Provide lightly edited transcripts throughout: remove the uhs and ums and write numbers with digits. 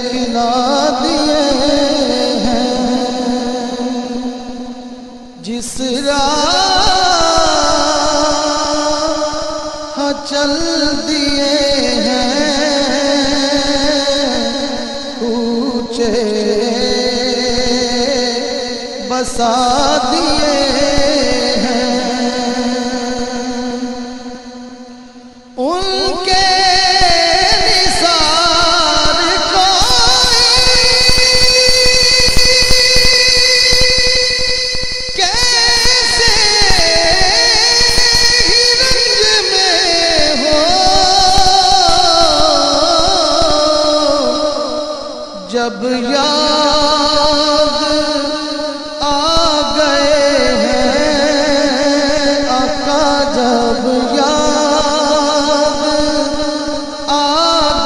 खिला दिए हैं, जिस राह चल दिए हैं, कूचे बसा दिए हैं। उनके निसार कैसे रंज में हो, जब याद आ गए हैं आका, जब याद आ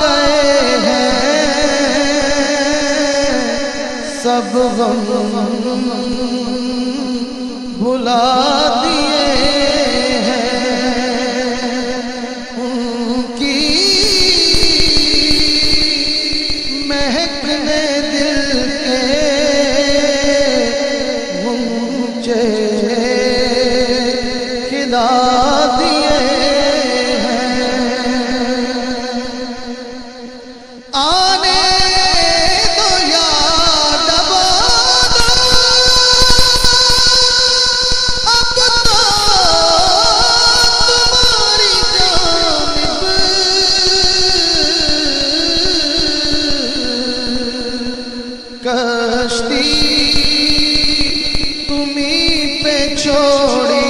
गए हैं, सब गम भुला दिए हैं। उनकी महकने दिल के गुंचे खिला दिए हैं। आने दो याद आबाद, अब तो तुम्हारी जानिब कश्ती तुम्हीं पे छोड़ी,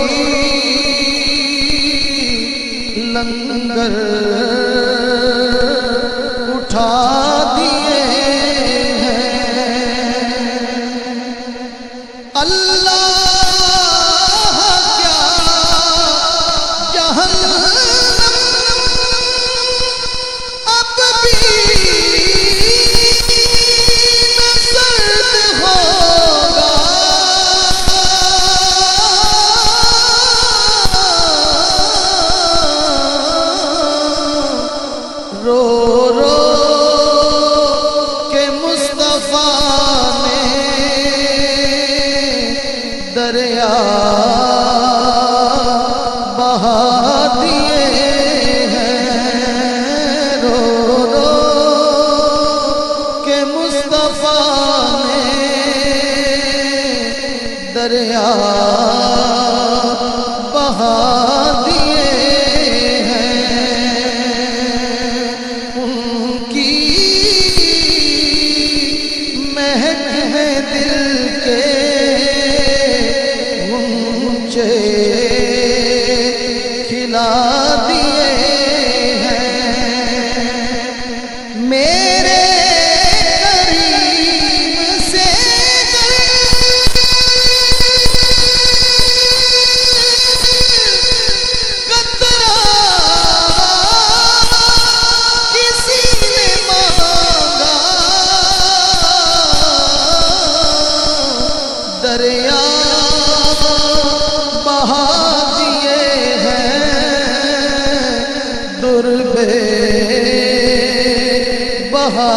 लंगर उठा दिए हैं। अल्लाह क्या जहन्नम अब भी न सर्द होगा, रो रो के मुस्तफा ने दरिया बहा दिए हैं। रो रो के मुस्तफा ने दरिया बहा दिए हैं। उनकी महक है दिल के गुंचे खिला दिए हैं। मेरे करीम से कतरा किसी ने मांगा, दरिया बहा दिए हैं। दुर्बे बहा